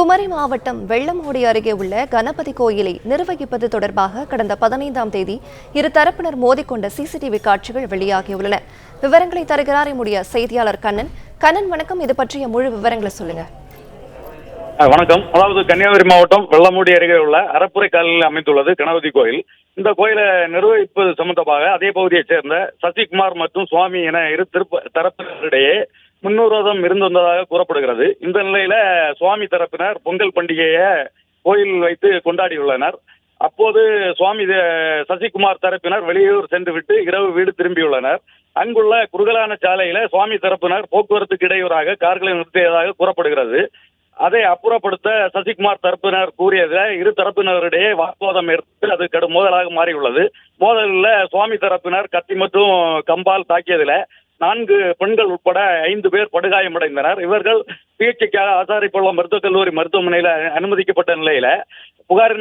குமரி மாவட்டம் வெள்ளமோடி அருகே உள்ள கணபதி கோயிலை நிர்வகிப்பது தொடர்பாக கடந்த 15ஆம் தேதி இரு தரப்பினர் மோதிக்கொண்ட சிசிடிவி காட்சிகள் வெளியாகியுள்ளன. விவரங்களை தருகிறார் நம்முடைய செய்தியாளர் கண்ணன். வணக்கம். இது பற்றிய முழு விவரங்களை சொல்லுங்க. வணக்கம். அதாவது கன்னியாகுமரி மாவட்டம் வெள்ளமோடி அருகே உள்ள அறப்புரை காலில் அமைந்துள்ளது கணபதி கோயில். இந்த கோயிலை நிர்வகிப்பது சம்பந்தமாக அதே பகுதியைச் சேர்ந்த சசிகுமார் மற்றும் சுவாமி என இரு தரப்பினரிடையே முன்விரோதம் இருந்து வந்ததாக கூறப்படுகிறது. இந்த நிலையில சுவாமி தரப்பினர் பொங்கல் பண்டிகையை கோயிலில் வைத்து கொண்டாடியுள்ளனர். அப்போது சுவாமி சசிகுமார் தரப்பினர் வெளியூர் சென்றுவிட்டு இரவு வீடு திரும்பியுள்ளனர். அங்குள்ள குறுகலான சாலையில சுவாமி தரப்பினர் போக்குவரத்துக்கு இடையூறாக கார்களை நிறுத்தியதாக கூறப்படுகிறது. அதை அப்புறப்படுத்த சசிகுமார் தரப்பினர் கூறியதில் இரு தரப்பினரிடையே வாக்குவாதம் ஏற்பட்டு அது கடும் மோதலாக மாறியுள்ளது. மோதலில் சுவாமி தரப்பினர் கத்தி மற்றும் கம்பால் தாக்கியதில் 4 பெண்கள் உட்பட 5 பேர் படுகாயமடைந்தனர். இவர்கள் சிகிச்சைக்காக ஆசாரிப்பள்ளம் மருத்துவக் கல்லூரி மருத்துவமனையில் அனுமதிக்கப்பட்ட நிலையில புகாரின்